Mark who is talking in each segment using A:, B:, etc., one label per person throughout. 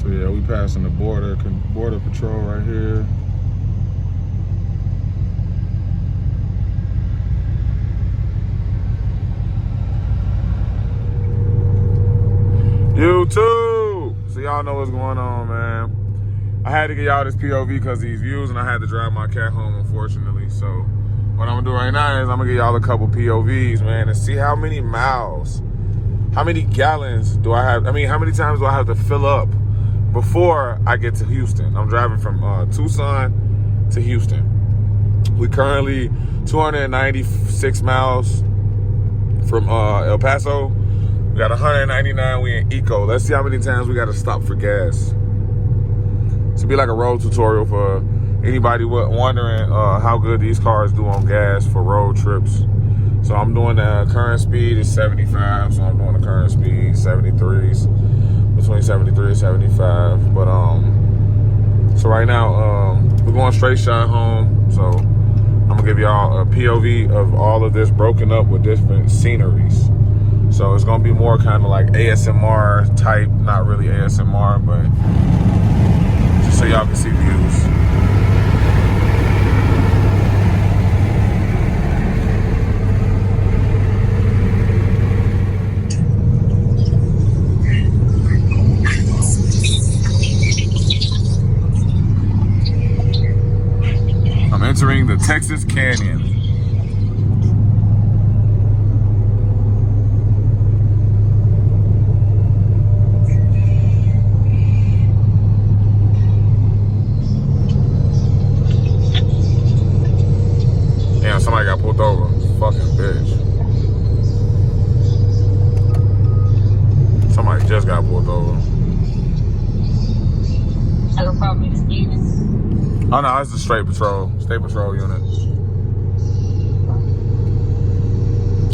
A: So yeah, we passing the border patrol right here. YouTube! So y'all know what's going on, man. I had to get y'all this POV because of these views, and I had to drive my cat home, unfortunately. So what I'm gonna do right now is I'm gonna get y'all a couple POVs, man, and see how many miles, how many gallons do I have? I mean, how many times do I have to fill up before I get to Houston? I'm driving from Tucson to Houston. We currently 296 miles from El Paso. We got 199, we in Eco. Let's see how many times we gotta stop for gas. This will be like a road tutorial for anybody wondering how good these cars do on gas for road trips. So I'm doing the current speed is 75, so I'm doing the current speed 73s, between 73 and 75. But so right now we're going straight shot home. So I'm gonna give y'all a POV of all of this broken up with different sceneries. So it's gonna be more kind of like ASMR type, not really ASMR, but just so y'all can see views. I'm entering the Texas Canyon. Damn, somebody got pulled over. Fucking bitch. Somebody just got pulled over.
B: I'll probably speeding.
A: Oh no, it's the state patrol unit.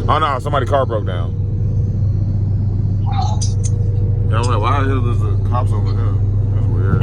A: Oh no, somebody's car broke down. Yeah, I'm like, why the hell there's the cops over here? That's weird.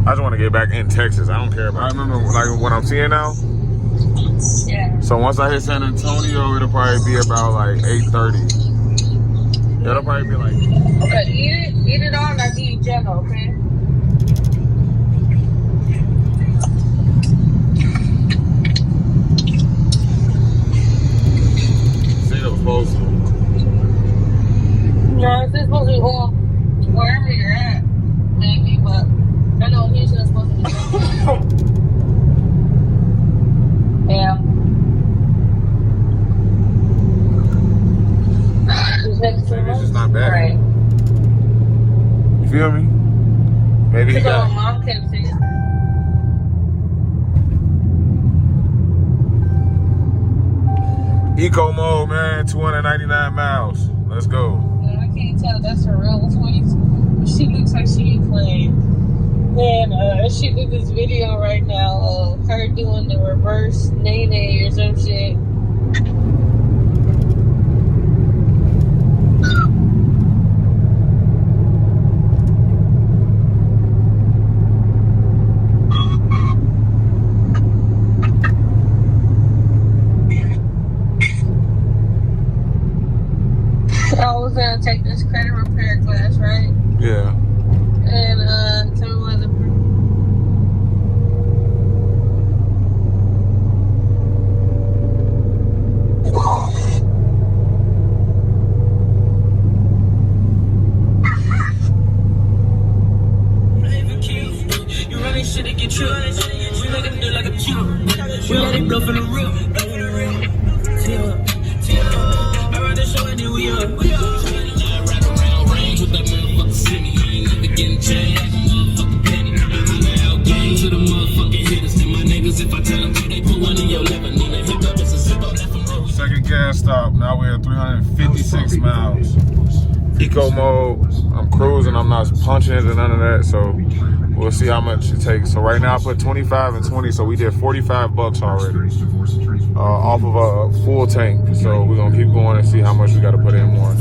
A: I just want to get back in Texas. I don't care about. I remember like what I'm seeing now.
B: Yeah.
A: So once I hit San Antonio, it'll probably be about like 8:30. It'll probably be like.
B: Okay, eat it all. I need jello, okay?
A: See, it was supposed to.
B: No, it's just supposed to be all wherever you're at, maybe, but I know Houston is supposed to be. Yeah.
A: Maybe it's just not bad.
B: Right.
A: You feel me? Maybe he got.
B: Mom can see it.
A: Eco mode, man. 299 miles. Let's go.
B: Yeah, I can't tell if that's her real voice. She looks like she ain't playing. And she did this video right now of her doing the reverse nay or some shit. I was gonna take this credit repair class, right?
A: Yeah.
B: And tell me what the
A: 356 miles. Eco mode. I'm cruising. I'm not punching it or none of that. So we'll see how much it takes. So right now I put 25 and 20. So we did 45 bucks already off of a full tank. So we're gonna keep going and see how much we got to put in more.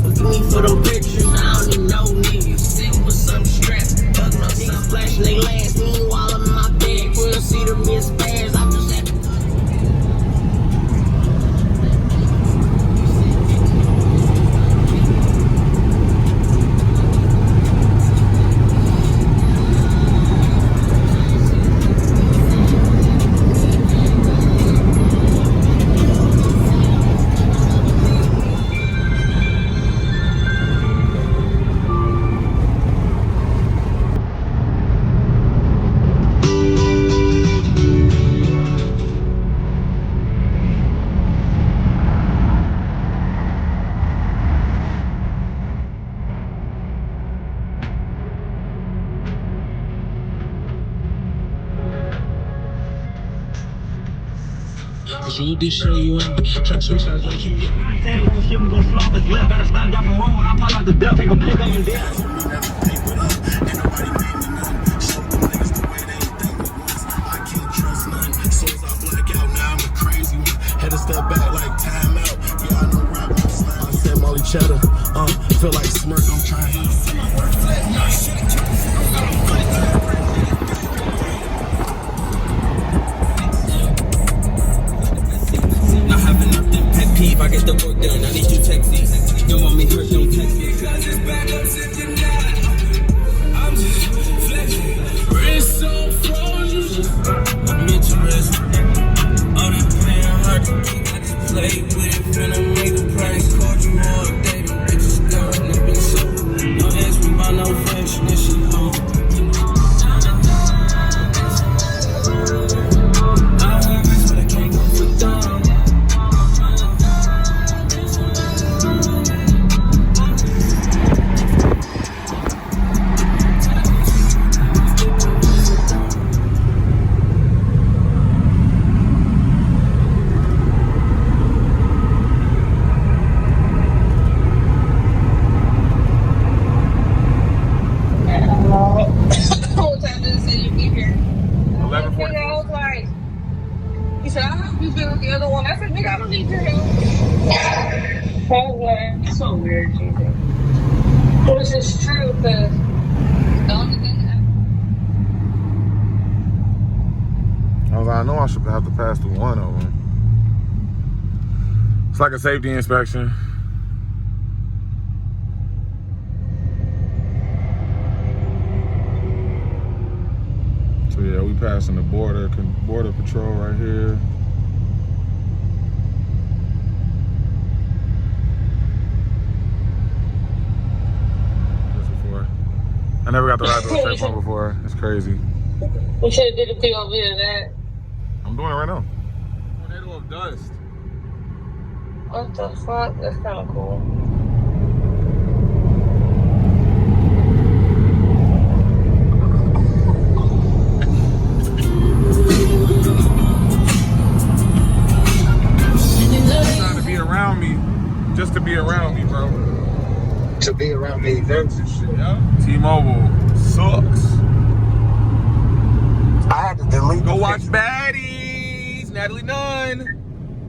C: Shoot this shit you in. Try switch sides like you. Had to step back like time out. Yeah, I know rap. I said Molly Cheddar. Feel like smirk. I'm trying to see my work flat. If I get the work done, I need you taxis. Don't want me hurt, don't text me. Cause it's back up since the night. I'm just flexing. Wrist so frozen. I'm interested. All that playing hard to keep. I just play with it. Finna make the price. Called you all day. Them bitches gone. I've been so. Don't ask me about no fashion. This shit home. I heard this, but I can't go for dumb.
B: What time did it say you be here?
A: 11:40.
B: I was like, he said, I hope you been with the other one. I said, nigga, I don't need your help. I was like, it's so weird, Jesus. Which is true, because the only thing
A: I was like, I know I should have to pass through one of them. It's like a safety inspection. So yeah, we passing the border patrol right here. This before. I never got to ride through a safe one before. It's crazy.
B: we should have did a POV of that.
A: I'm doing it right now. Tornado of dust.
B: What the fuck? That's kind of cool.
A: Trying to be around me, just to be around me, bro.
C: To be around me, that's shit.
A: Yeah. T-Mobile sucks.
C: I had to delete.
A: Go watch Baddies, Natalie Nunn.